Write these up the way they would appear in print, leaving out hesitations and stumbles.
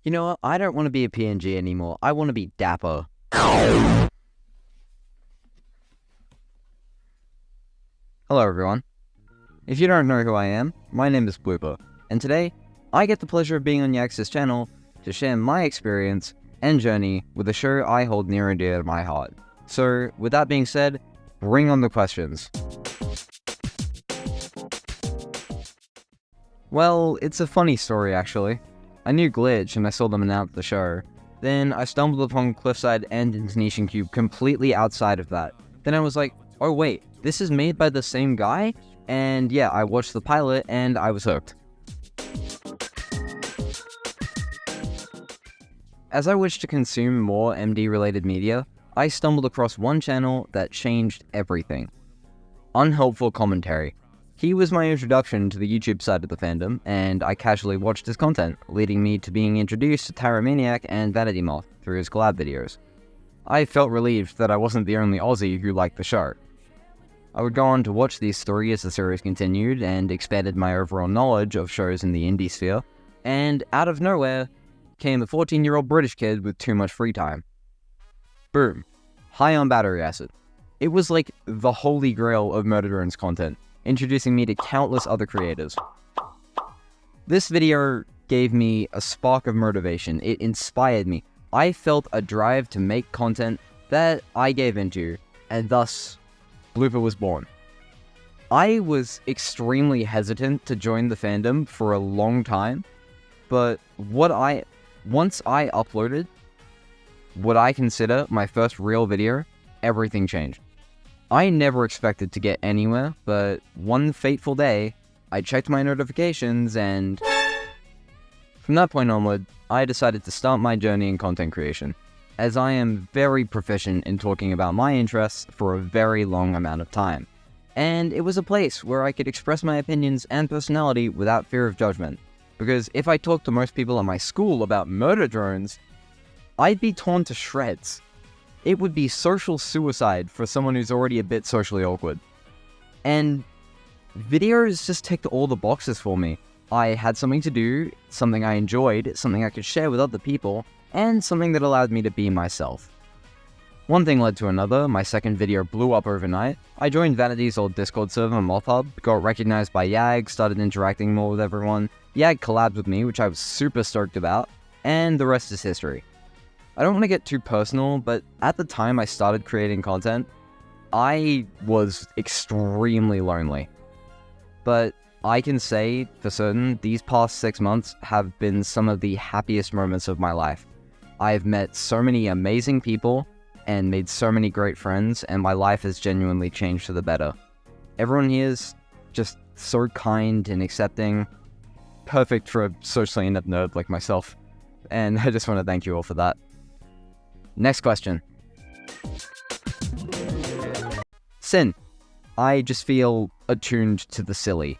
You know what? I don't want to be a PNG anymore. I want to be Dapper. Hello, everyone. If you don't know who I am, my name is Blooper, and today, I get the pleasure of being on Yax's channel to share my experience and journey with a show I hold near and dear to my heart. So, with that being said, bring on the questions. Well, it's a funny story, actually. I knew Glitch and I saw them announce the show. Then I stumbled upon Cliffside and Intonation Cube completely outside of that. Then I was like, oh wait, this is made by the same guy? And yeah, I watched the pilot and I was hooked. As I wished to consume more MD-related media, I stumbled across one channel that changed everything. Unhelpful Commentary. He was my introduction to the YouTube side of the fandom, and I casually watched his content, leading me to being introduced to Tyromaniac and Vanity Moth through his collab videos. I felt relieved that I wasn't the only Aussie who liked the show. I would go on to watch these three as the series continued and expanded my overall knowledge of shows in the indie sphere, and out of nowhere came a 14-year-old British kid with too much free time. Boom. High on battery acid. It was like the holy grail of Murder Drones content, introducing me to countless other creators. This video gave me a spark of motivation. It inspired me. I felt a drive to make content that I gave into, and thus, Blooper was born. I was extremely hesitant to join the fandom for a long time, but once I uploaded what I consider my first real video, everything changed. I never expected to get anywhere, but one fateful day, I checked my notifications and from that point onward, I decided to start my journey in content creation, as I am very proficient in talking about my interests for a very long amount of time. And it was a place where I could express my opinions and personality without fear of judgment, because if I talked to most people at my school about Murder Drones, I'd be torn to shreds. It would be social suicide for someone who's already a bit socially awkward. And videos just ticked all the boxes for me. I had something to do, something I enjoyed, something I could share with other people, and something that allowed me to be myself. One thing led to another. My second video blew up overnight. I joined Vanity's old Discord server, MothHub, got recognized by Yag, started interacting more with everyone. Yag collabed with me, which I was super stoked about, and the rest is history. I don't want to get too personal, but at the time I started creating content, I was extremely lonely. But I can say for certain, these past 6 months have been some of the happiest moments of my life. I've met so many amazing people and made so many great friends, and my life has genuinely changed for the better. Everyone here is just so kind and accepting, perfect for a socially inept nerd like myself, and I just want to thank you all for that. Next question. Sin. I just feel attuned to the silly.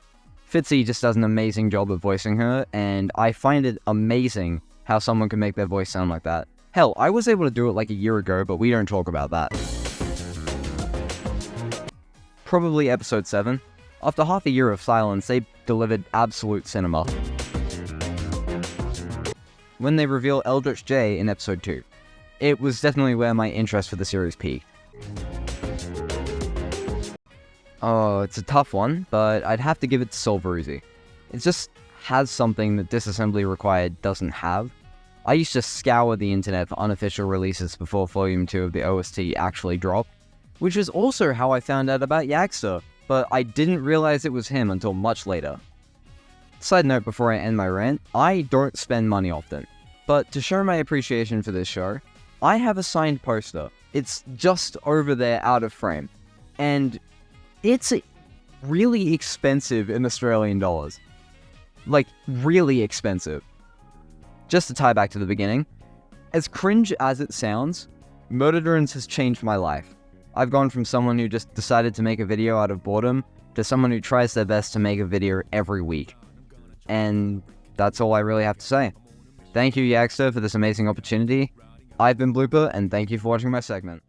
Fitzy just does an amazing job of voicing her, and I find it amazing how someone can make their voice sound like that. Hell, I was able to do it like a year ago, but we don't talk about that. Probably episode 7. After half a year of silence, they delivered absolute cinema when they reveal Eldritch J in episode 2. It was definitely where my interest for the series peaked. Oh, it's a tough one, but I'd have to give it to Solveruzi. It just has something that Disassembly Required doesn't have. I used to scour the internet for unofficial releases before Volume 2 of the OST actually dropped, which is also how I found out about Yaxter, but I didn't realize it was him until much later. Side note before I end my rant, I don't spend money often, but to show my appreciation for this show, I have a signed poster. It's just over there out of frame, and it's really expensive in Australian dollars. Like, really expensive. Just to tie back to the beginning, as cringe as it sounds, Murder Drones has changed my life. I've gone from someone who just decided to make a video out of boredom to someone who tries their best to make a video every week. And that's all I really have to say. Thank you, Yaxter, for this amazing opportunity. I've been Blooper, and thank you for watching my segment.